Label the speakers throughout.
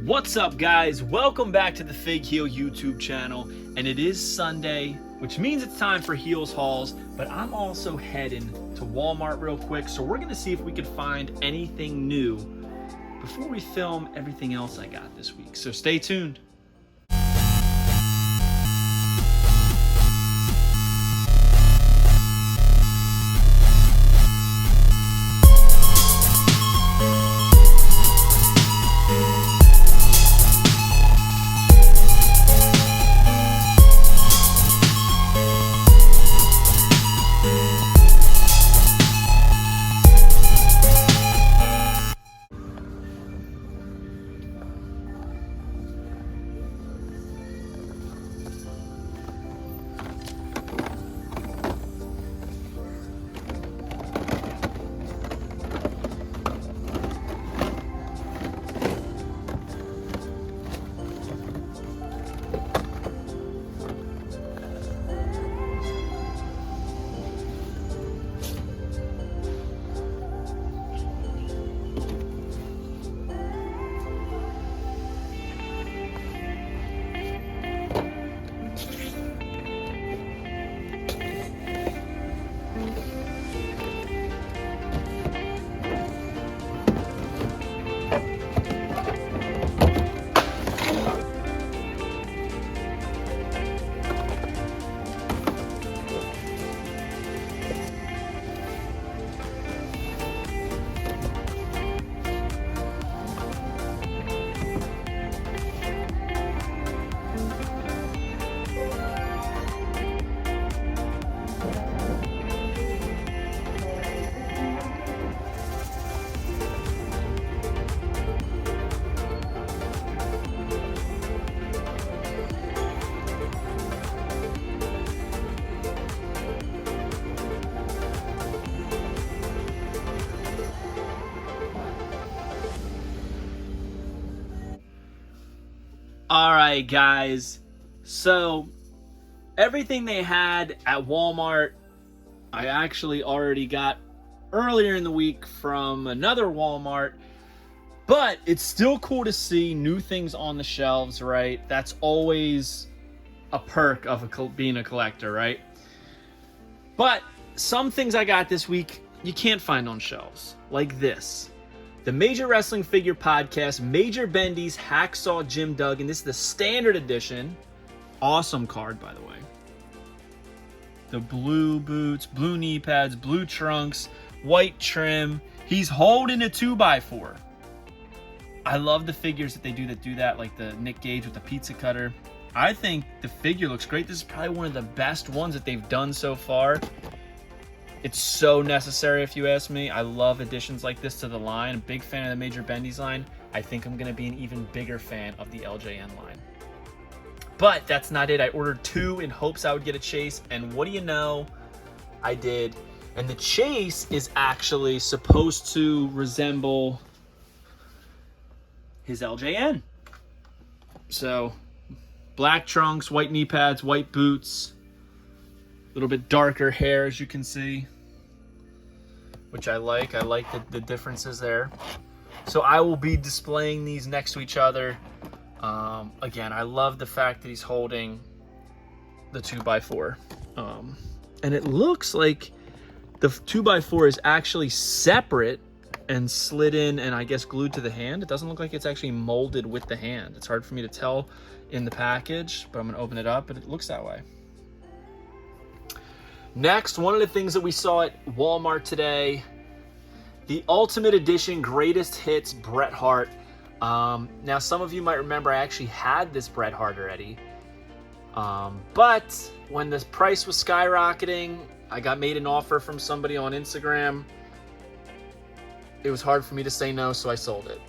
Speaker 1: What's up, guys? Welcome back to the Fig Heel YouTube channel, and it is Sunday, which means it's time for Heels hauls, but I'm also heading to Walmart real quick, so we're gonna see if we could find anything new before we film everything else I got this week, so stay tuned. Alright, guys, so everything they had at Walmart I actually already got earlier in the week from another Walmart, but it's still cool to see new things on the shelves, right? That's always a perk of being a collector, right? But some things I got this week you can't find on shelves, like this. The Major Wrestling Figure Podcast, Major Bendy's Hacksaw Jim Duggan. This is the standard edition. Awesome card, by the way. The blue boots, blue knee pads, blue trunks, white trim. He's holding a 2x4. I love the figures that they do that, like the Nick Gage with the pizza cutter. I think the figure looks great. This is probably one of the best ones that they've done so far. It's so necessary, if you ask me. I love additions like this to the line. I'm a big fan of the Major Bendy's line. I think I'm going to be an even bigger fan of the LJN line. But that's not it. I ordered two in hopes I would get a Chase, and what do you know? I did. And the Chase is actually supposed to resemble his LJN. So, black trunks, white knee pads, white boots, a little bit darker hair, as you can see, which I like. I like the differences there. So I will be displaying these next to each other. Again, I love the fact that he's holding the 2x4. And it looks like the 2x4 is actually separate and slid in and I guess glued to the hand. It doesn't look like it's actually molded with the hand. It's hard for me to tell in the package, but I'm gonna open it up, but it looks that way. Next, one of the things that we saw at Walmart today, the Ultimate Edition Greatest Hits Bret Hart. Now, some of you might remember I actually had this Bret Hart already. But when the price was skyrocketing, I got made an offer from somebody on Instagram. It was hard for me to say no, so I sold it.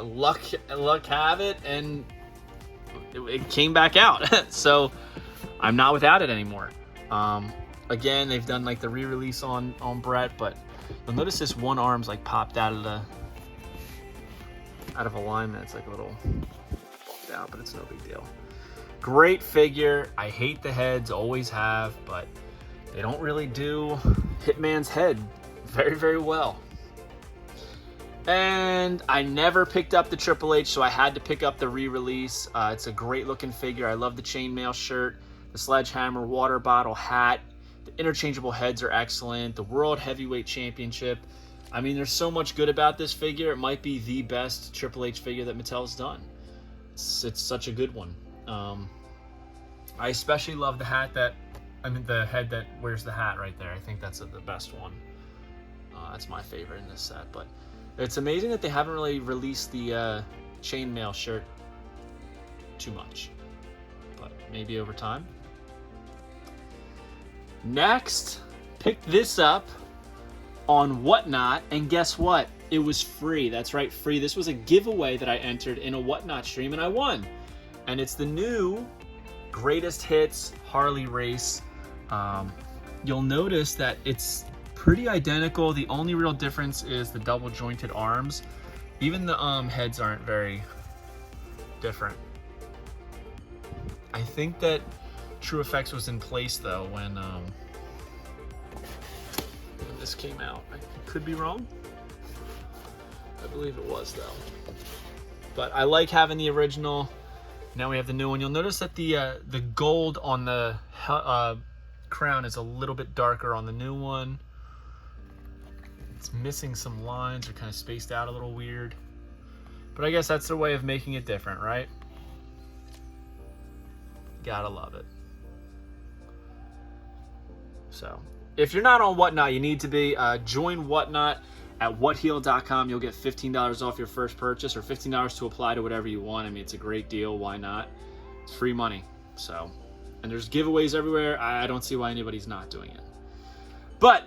Speaker 1: Luck have it, and it came back out. So I'm not without it anymore. Again, they've done like the re-release on Bret, but you'll notice this one arm's like popped out of alignment. It's like a little bumped out, but it's no big deal. Great figure. I hate the heads, always have, but they don't really do Hitman's head very, very well. And I never picked up the Triple H, so I had to pick up the re-release. It's a great looking figure. I love the chainmail shirt, the sledgehammer, water bottle, hat. The interchangeable heads are excellent. The World Heavyweight Championship. I mean, there's so much good about this figure. It might be the best Triple H figure that Mattel's done. It's such a good one. I especially love the hat the head that wears the hat right there. I think that's the best one. That's my favorite in this set. But it's amazing that they haven't really released the chainmail shirt too much. But maybe over time. Next, picked this up on Whatnot, and guess what? It was free. That's right, free. This was a giveaway that I entered in a Whatnot stream, and I won. And it's the new Greatest Hits Harley Race. You'll notice that it's pretty identical. The only real difference is the double jointed arms. Even the heads aren't very different. I think that True Effects was in place though when this came out. I could be wrong. I believe it was though. But I like having the original. Now we have the new one. You'll notice that the gold on the crown is a little bit darker on the new one. It's missing some lines. They're kind of spaced out a little weird. But I guess that's their way of making it different, right? Gotta love it. So, if you're not on Whatnot, you need to be. Join Whatnot at whatheal.com. You'll get $15 off your first purchase, or $15 to apply to whatever you want. I mean, it's a great deal. Why not? It's free money. So, and there's giveaways everywhere. I don't see why anybody's not doing it. But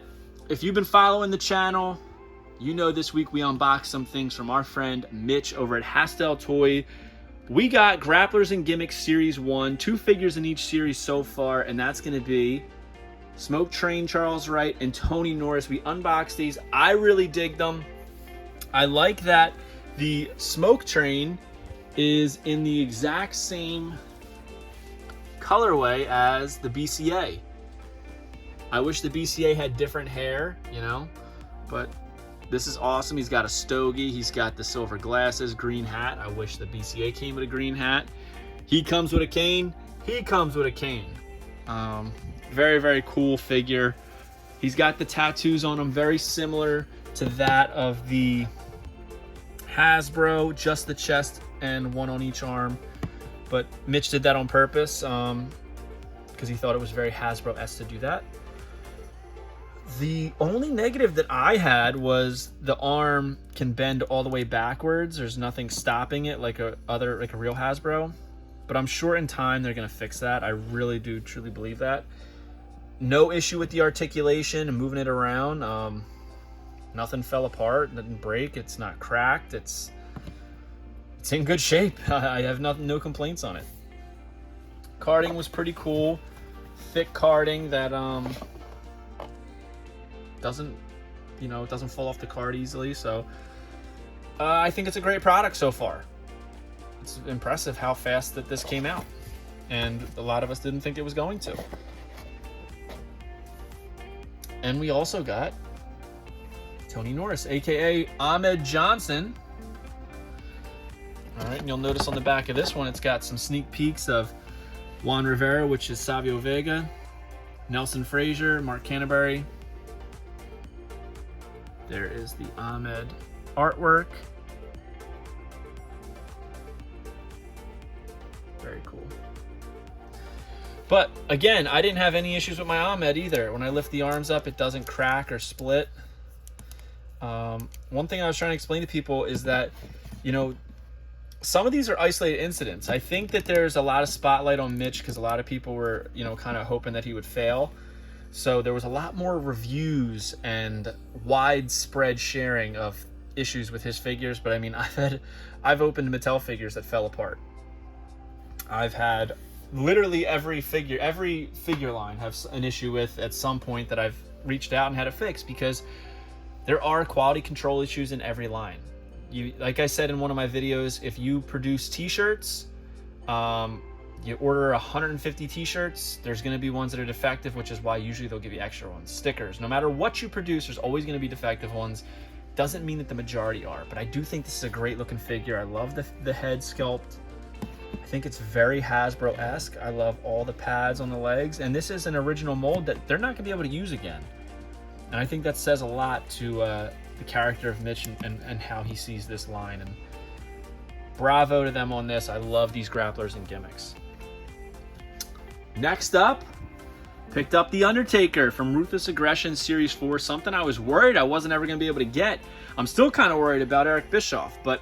Speaker 1: if you've been following the channel, you know this week we unboxed some things from our friend Mitch over at Hastel Toy. We got Grapplers and Gimmicks Series 1, 2 figures in each series so far, and that's going to be Smoke Train Charles Wright and Tony Norris. We unboxed these. I really dig them. I like that the Smoke Train is in the exact same colorway as the BCA. I wish the BCA had different hair, you know, but this is awesome. He's got a stogie. He's got the silver glasses, green hat. I wish the BCA came with a green hat. He comes with a cane. He comes with a cane. Very, very cool figure. He's got the tattoos on him very similar to that of the Hasbro, just the chest and one on each arm. But Mitch did that on purpose because he thought it was very Hasbro-esque to do that. The only negative that I had was the arm can bend all the way backwards. There's nothing stopping it like a real Hasbro. But I'm sure in time they're going to fix that. I really do truly believe that. No issue with the articulation and moving it around. Nothing fell apart, didn't break. It's not cracked. It's in good shape. I have no complaints on it. Carding was pretty cool. Thick carding that doesn't fall off the card easily. So I think it's a great product so far. It's impressive how fast that this came out, and a lot of us didn't think it was going to. And we also got Tony Norris, aka Ahmed Johnson. All right, and you'll notice on the back of this one, it's got some sneak peeks of Juan Rivera, which is Savio Vega, Nelson Frazier, Mark Canterbury. There is the Ahmed artwork. Very cool. But again, I didn't have any issues with my Ahmed either. When I lift the arms up, it doesn't crack or split. One thing I was trying to explain to people is that, you know, some of these are isolated incidents. I think that there's a lot of spotlight on Mitch because a lot of people were, you know, kind of hoping that he would fail. So there was a lot more reviews and widespread sharing of issues with his figures. But I mean, I've opened Mattel figures that fell apart. I've had literally every figure line have an issue with at some point that I've reached out and had it fixed, because there are quality control issues in every line. Like I said in one of my videos, if you produce t-shirts, you order 150 t-shirts, there's going to be ones that are defective, which is why usually they'll give you extra ones. Stickers, no matter what you produce, there's always going to be defective ones. Doesn't mean that the majority are, but I do think this is a great looking figure. I love the head sculpt. I think it's very Hasbro-esque. I love all the pads on the legs, and this is an original mold that they're not gonna be able to use again. And I think that says a lot to the character of Mitch and how he sees this line. And bravo to them on this. I love these grapplers and gimmicks. Next up, picked up the Undertaker from Ruthless Aggression Series 4. Something I was worried I wasn't ever going to be able to get. I'm still kind of worried about Eric Bischoff, but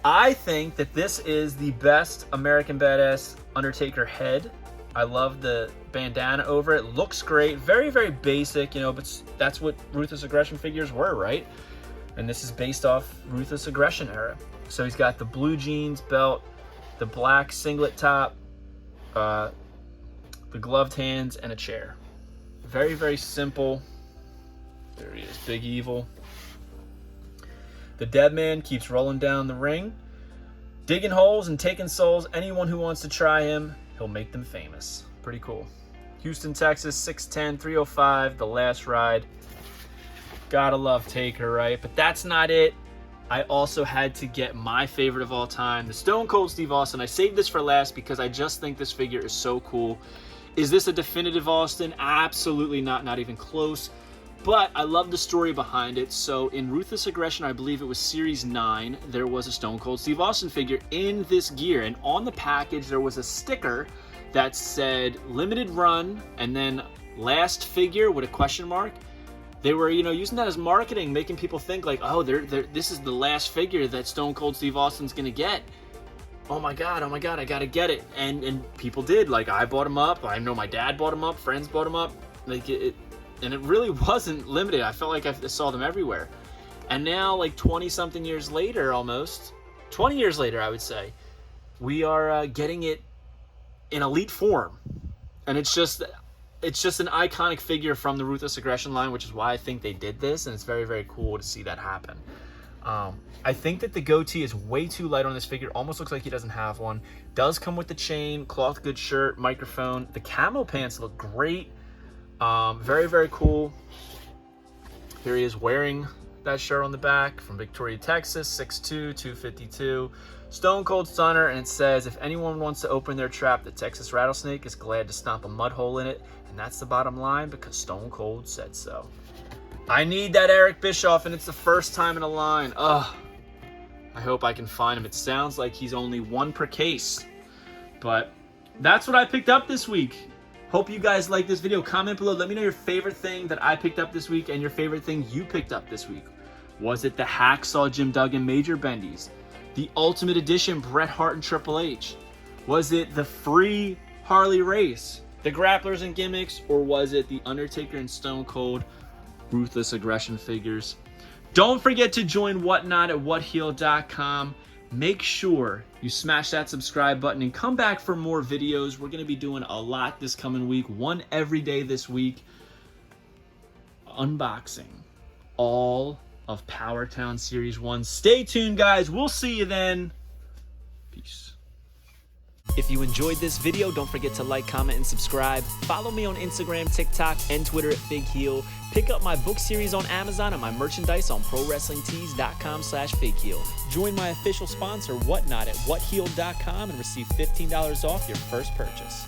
Speaker 1: I think that this is the best American Badass Undertaker head. I love the bandana over it. Looks great. Very, very basic, you know, but that's what Ruthless Aggression figures were, right? And this is based off Ruthless Aggression era. So he's got the blue jeans belt, the black singlet top, the gloved hands, and a chair. Very, very simple. There he is, Big Evil. The dead man keeps rolling down the ring, digging holes and taking souls. Anyone who wants to try him, he'll make them famous. Pretty cool. Houston, Texas, 6'10", 305, the last ride. Gotta love Taker, right? But that's not it. I also had to get my favorite of all time, the Stone Cold Steve Austin. I saved this for last because I just think this figure is so cool. Is this a definitive Austin? Absolutely not, not even close. But I love the story behind it. So in Ruthless Aggression, I believe it was Series 9, there was a Stone Cold Steve Austin figure in this gear. And on the package, there was a sticker that said limited run and then last figure with a question mark. They were, you know, using that as marketing, making people think like, oh, this is the last figure that Stone Cold Steve Austin's gonna get. Oh my God, I gotta get it. And people did. Like, I bought them up. I know my dad bought them up. Friends bought them up. Like, and it really wasn't limited. I felt like I saw them everywhere. And now, like 20-something years later, almost 20 years later, I would say, we are getting it in elite form. And it's just an iconic figure from the Ruthless Aggression line, which is why I think they did this, and it's very, very cool to see that happen. I think that the goatee is way too light on this figure. Almost looks like he doesn't have one. Does come with the chain, cloth good shirt, microphone. The camo pants look great. Very, very cool. Here he is wearing that shirt on the back from Victoria, Texas, 6'2", 252. Stone Cold Stunner, and it says, if anyone wants to open their trap, the Texas Rattlesnake is glad to stomp a mud hole in it. And that's the bottom line because Stone Cold said so. I need that Eric Bischoff, and it's the first time in a line. Ugh. I hope I can find him. It sounds like he's only one per case. But that's what I picked up this week. Hope you guys like this video. Comment below. Let me know your favorite thing that I picked up this week and your favorite thing you picked up this week. Was it the Hacksaw Jim Duggan Major Bendies? The Ultimate Edition Bret Hart and Triple H? Was it the free Harley Race? The grapplers and gimmicks? Or was it the Undertaker and Stone Cold Ruthless Aggression figures? Don't forget to join Whatnot at whatheel.com. Make sure you smash that subscribe button and come back for more videos. We're going to be doing a lot this coming week, one every day this week. Unboxing all of Power Town Series 1. Stay tuned, guys. We'll see you then. Peace. If you enjoyed this video, don't forget to like, comment, and subscribe. Follow me on Instagram, TikTok, and Twitter at FigHeel. Pick up my book series on Amazon and my merchandise on ProWrestlingTees.com/FigHeel. Join my official sponsor, Whatnot, at whatheel.com and receive $15 off your first purchase.